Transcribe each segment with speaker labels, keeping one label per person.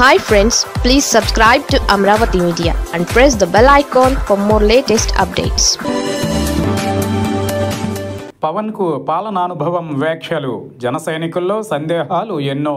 Speaker 1: Hi friends, please subscribe to Amravati Media and press the bell icon for more latest updates.
Speaker 2: Pawan కు పాలనానుభవం వ్యాఖ్యలు జన సైనికుల్లో సందేహాలు ఎన్నో.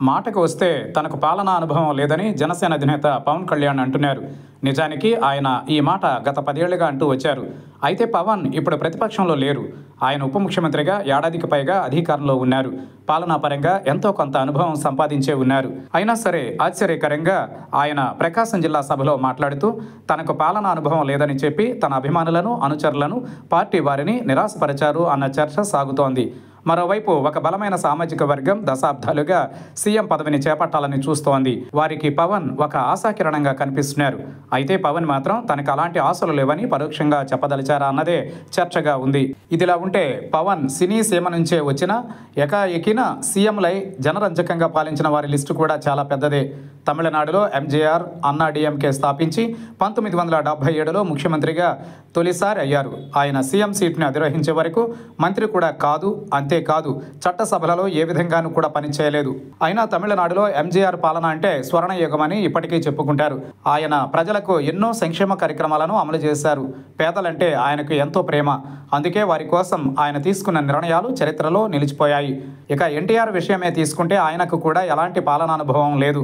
Speaker 2: మాటకు వస్తే తనకు పాలనా అనుభవం లేదని జనసేన అధినేత పవన్ కళ్యాణ్ అంటున్నారు. నిజానికి ఆయన ఈ మాట గత 10 ఏళ్లుగా అంటూ వచ్చారు. అయితే పవన్ ఇప్పుడు ప్రతిపక్షంలో లేరు. ఆయన ఉప ముఖ్యమంత్రిగా ఏడాదికి పైగా అధికారంలో ఉన్నారు. పాలనా పరంగా ఎంతో కొంత అనుభవం సంపాదించే ఉన్నారు. అయినా సరే ఆశ్చర్యకరంగా ఆయన ప్రకాశం జిల్లా సభలో మాట్లాడుతూ తనకు పాలనా అనుభవం లేదని చెప్పి తన అభిమానులను, అనుచరులను, పార్టీ వారిని నిరాశపరిచారు అన్న చర్చ సాగుతోంది. మరోవైపు ఒక బలమైన సామాజిక వర్గం దశాబ్దాలుగా సీఎం పదవిని చేపట్టాలని చూస్తోంది. వారికి పవన్ ఒక ఆశాకిరణంగా కనిపిస్తున్నారు. అయితే పవన్ మాత్రం తనకు అలాంటి ఆశలు లేవని పరోక్షంగా చెప్పదలిచారా అన్నదే చర్చగా ఉంది. ఇదిలా ఉంటే పవన్ సినీ సీమ నుంచే వచ్చిన ఏకాఏకిన సీఎంలై జనరంజకంగా పాలించిన వారి లిస్టు కూడా చాలా పెద్దదే. తమిళనాడులో ఎంజీఆర్ అన్నా డీఎంకే స్థాపించి 1977లో ముఖ్యమంత్రిగా తొలిసారి అయ్యారు. ఆయన సీఎం సీట్ని అధిరోహించే వరకు మంత్రి కూడా కాదు. అంతేకాదు చట్టసభలలో ఏ విధంగానూ కూడా పనిచేయలేదు. అయినా తమిళనాడులో ఎంజీఆర్ పాలన అంటే స్వర్ణయుగమని ఇప్పటికీ చెప్పుకుంటారు. ఆయన ప్రజలకు ఎన్నో సంక్షేమ కార్యక్రమాలను అమలు చేశారు. పేదలంటే ఆయనకు ఎంతో ప్రేమ. అందుకే వారి కోసం ఆయన తీసుకున్న నిర్ణయాలు చరిత్రలో నిలిచిపోయాయి. ఇక ఎన్టీఆర్ విషయమే తీసుకుంటే ఆయనకు కూడా ఎలాంటి పాలనానుభవం లేదు.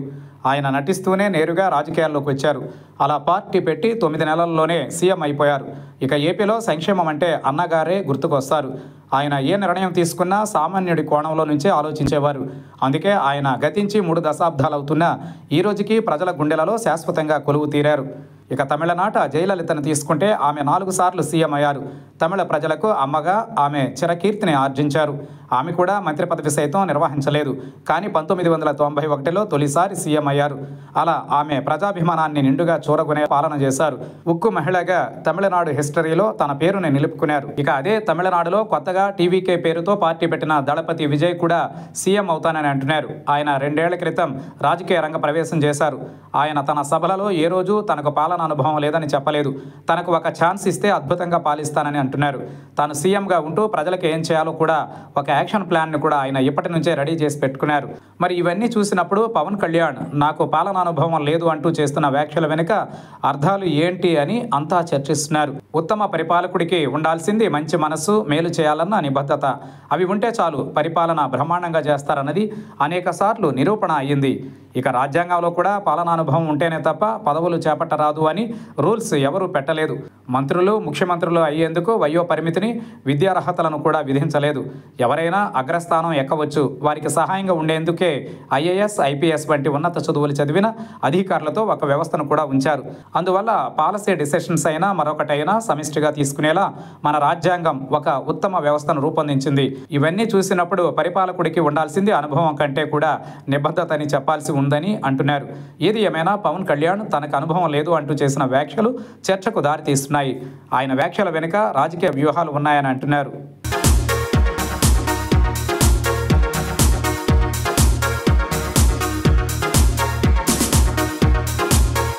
Speaker 2: ఆయన నటిస్తూనే నేరుగా రాజకీయాల్లోకి వచ్చారు. అలా పార్టీ పెట్టి 9 నెలల్లోనే సీఎం అయిపోయారు. ఇక ఏపీలో సంక్షేమం అంటే అన్నగారే గుర్తుకొస్తారు. ఆయన ఏ నిర్ణయం తీసుకున్నా సామాన్యుడి కోణంలో నుంచే ఆలోచించేవారు. అందుకే ఆయన గతించి 3 దశాబ్దాలవుతున్నా ఈ రోజుకి ప్రజల గుండెలలో శాశ్వతంగా కొలువు తీరారు. ఇక తమిళనాట జయలలితను తీసుకుంటే ఆమె 4 సార్లు సీఎం అయ్యారు. తమిళ ప్రజలకు అమ్మగా ఆమె చిరకీర్తిని ఆర్జించారు. ఆమె కూడా మంత్రి పదవి సైతం నిర్వహించలేదు. కానీ 1991లో తొలిసారి సీఎం అయ్యారు. అలా ఆమె ప్రజాభిమానాన్ని నిండుగా చూరగొనే పాలన చేశారు. ఉక్కు మహిళగా తమిళనాడు హిస్టరీలో తన పేరుని నిలుపుకున్నారు. ఇక అదే తమిళనాడులో కొత్తగా టీవీకే పేరుతో పార్టీ పెట్టిన దళపతి విజయ్ కూడా సీఎం అవుతానని అంటున్నారు. ఆయన 2 ఏళ్ల క్రితం రాజకీయ రంగ ప్రవేశం చేశారు. ఆయన తన సభలలో ఏ రోజు తనకు పాలన అనుభవం లేదని చెప్పలేదు. తనకు ఒక ఛాన్స్ ఇస్తే అద్భుతంగా పాలిస్తానని అంటున్నారు. తాను సీఎంగా ఉంటూ ప్రజలకు ఏం చేయాలో కూడా ఒక యాక్షన్ ప్లాన్ను కూడా ఆయన ఇప్పటి నుంచే రెడీ చేసి పెట్టుకున్నారు. మరి ఇవన్నీ చూసినప్పుడు పవన్ కళ్యాణ్ నాకు పాలనా అనుభవం లేదు అంటూ చేస్తున్న వ్యాఖ్యల వెనుక అర్థాలు ఏంటి అని అంతా చర్చిస్తున్నారు. ఉత్తమ పరిపాలకుడికి ఉండాల్సింది మంచి మనస్సు, మేలు చేయాలన్న నిబద్ధత. అవి ఉంటే చాలు పరిపాలన బ్రహ్మాండంగా చేస్తారన్నది అనేక సార్లు నిరూపణ అయ్యింది. ఇక రాజ్యాంగంలో కూడా పాలనానుభవం ఉంటేనే తప్ప పదవులు చేపట్టరాదు అని రూల్స్ ఎవరూ పెట్టలేదు. మంత్రులు, ముఖ్యమంత్రులు అయ్యేందుకు వయో పరిమితిని, విద్యార్హతలను కూడా విధించలేదు. ఎవరైనా అగ్రస్థానం ఎక్కవచ్చు. వారికి సహాయంగా ఉండేందుకే ఐఏఎస్, ఐపీఎస్ వంటి ఉన్నత చదువులు చదివిన అధికారులతో ఒక వ్యవస్థను కూడా ఉంచారు. అందువల్ల పాలసీ డిసిషన్స్ అయినా మరొకటైనా సమిష్టిగా తీసుకునేలా మన రాజ్యాంగం ఒక ఉత్తమ వ్యవస్థను రూపొందించింది. ఇవన్నీ చూసినప్పుడు పరిపాలకుడికి ఉండాల్సింది అనుభవం కంటే కూడా నిబద్ధత అని చెప్పాల్సి ఉందని అంటున్నారు. ఏది ఏమైనా పవన్ కళ్యాణ్ తనకు అనుభవం లేదు అంటూ చేసిన వ్యాఖ్యలు చర్చకు దారితీస్తున్నాయి. ఆయన వ్యాఖ్యల వెనుక రాజకీయ వ్యూహాలు ఉన్నాయని అంటున్నారు.